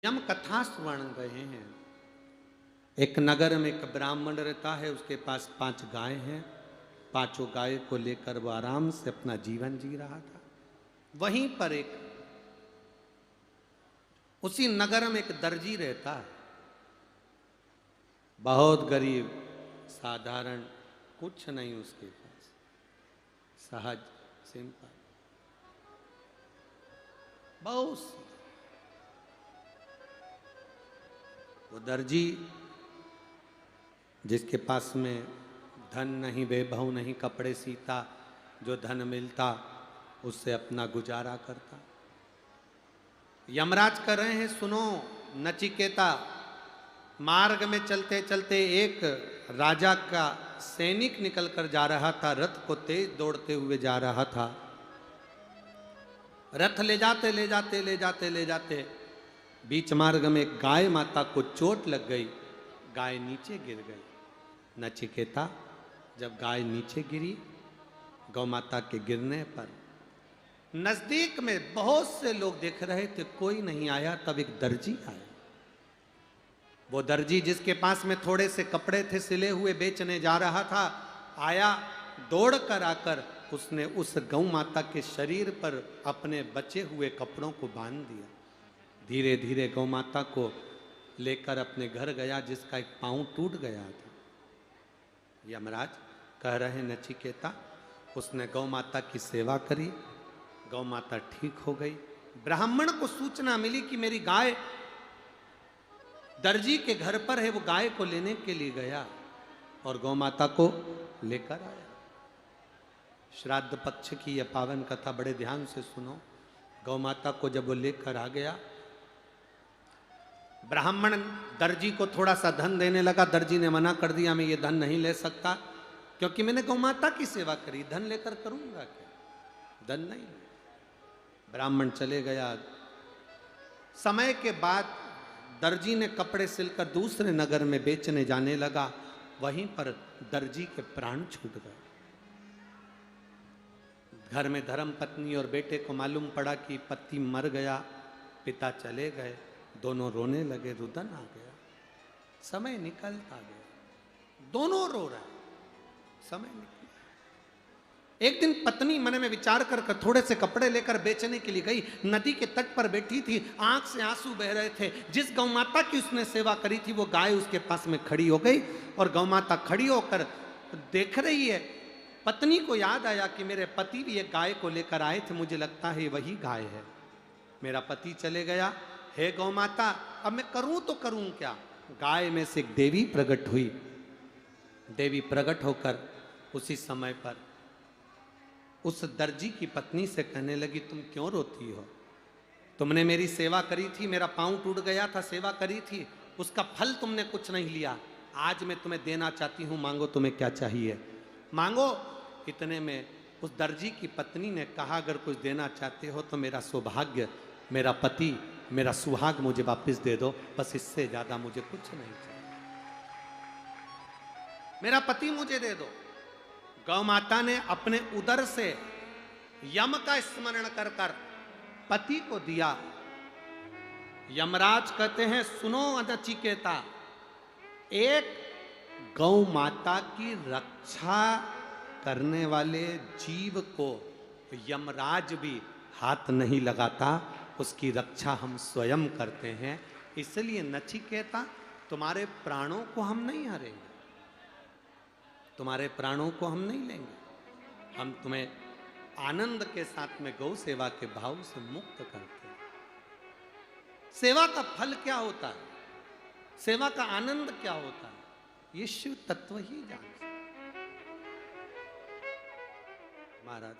यम कथा सुवर्ण गए हैं। एक नगर में एक ब्राह्मण रहता है, उसके पास 5 गाय हैं। पांचों गाय को लेकर वो आराम से अपना जीवन जी रहा था। वहीं पर उसी नगर में एक दर्जी रहता है, बहुत गरीब, साधारण, कुछ नहीं उसके पास, सहज, सिंपल, बहुत। वो दर्जी जिसके पास में धन नहीं, वैभव नहीं, कपड़े सीता, जो धन मिलता उससे अपना गुजारा करता। यमराज कर रहे हैं, सुनो नचिकेता। मार्ग में चलते चलते एक राजा का सैनिक निकल कर जा रहा था, रथ को तेज दौड़ते हुए जा रहा था। रथ ले जाते ले जाते ले जाते ले जाते बीच मार्ग में गाय माता को चोट लग गई, गाय नीचे गिर गई। नचिकेता, जब गाय नीचे गिरी, गौ माता के गिरने पर नजदीक में बहुत से लोग देख रहे थे, कोई नहीं आया। तब एक दर्जी आया। वो दर्जी जिसके पास में थोड़े से कपड़े थे सिले हुए, बेचने जा रहा था, आया। दौड़ कर आकर उसने उस गौ माता के शरीर पर अपने बचे हुए कपड़ों को बांध दिया। धीरे धीरे गौ माता को लेकर अपने घर गया, जिसका एक पांव टूट गया था। यमराज कह रहे नचिकेता, उसने गौ माता की सेवा करी, गौ माता ठीक हो गई। ब्राह्मण को सूचना मिली कि मेरी गाय दर्जी के घर पर है। वो गाय को लेने के लिए गया और गौ माता को लेकर आया। श्राद्ध पक्ष की यह पावन कथा बड़े ध्यान से सुनो। गौ माता को जब वो लेकर आ गया, ब्राह्मण दर्जी को थोड़ा सा धन देने लगा। दर्जी ने मना कर दिया, मैं ये धन नहीं ले सकता, क्योंकि मैंने गौ माता की सेवा करी, धन लेकर करूंगा क्या? धन नहीं। ब्राह्मण चले गया। समय के बाद दर्जी ने कपड़े सिलकर दूसरे नगर में बेचने जाने लगा। वहीं पर दर्जी के प्राण छूट गए। घर में धर्म पत्नी और बेटे को मालूम पड़ा कि पति मर गया, पिता चले गए। दोनों रोने लगे, रुदन आ गया। समय निकलता गया, दोनों रो रहे, समय निकल। एक दिन पत्नी मन में विचार कर थोड़े से कपड़े लेकर बेचने के लिए गई। नदी के तट पर बैठी थी, आंख से आंसू बह रहे थे। जिस गौ माता की उसने सेवा करी थी, वो गाय उसके पास में खड़ी हो गई और गौ माता खड़ी होकर देख रही है। पत्नी को याद आया कि मेरे पति भी एक गाय को लेकर आए थे, मुझे लगता है वही गाय है। मेरा पति चले गया, हे गौ माता, अब मैं करूं तो करूं क्या? गाय में से एक देवी प्रकट हुई। देवी प्रकट होकर उसी समय पर उस दर्जी की पत्नी से कहने लगी, तुम क्यों रोती हो? तुमने मेरी सेवा करी थी, मेरा पांव टूट गया था, सेवा करी थी, उसका फल तुमने कुछ नहीं लिया। आज मैं तुम्हें देना चाहती हूं, मांगो, तुम्हें क्या चाहिए मांगो। इतने में उस दर्जी की पत्नी ने कहा, अगर कुछ देना चाहते हो तो मेरा सौभाग्य, मेरा पति, मेरा सुहाग मुझे वापस दे दो, बस इससे ज्यादा मुझे कुछ नहीं चाहिए। मेरा पति मुझे दे दो। गौ माता ने अपने उदर से यम का स्मरण कर कर पति को दिया। यमराज कहते हैं, सुनो नचिकेता, एक गौ माता की रक्षा करने वाले जीव को यमराज भी हाथ नहीं लगाता, उसकी रक्षा हम स्वयं करते हैं। इसलिए नचिकेता, तुम्हारे प्राणों को हम नहीं हरेंगे, तुम्हारे प्राणों को हम नहीं लेंगे। हम तुम्हें आनंद के साथ में गौ सेवा के भाव से मुक्त करते हैं। सेवा का फल क्या होता है, सेवा का आनंद क्या होता है, ये शिव तत्व ही जानते। महाराज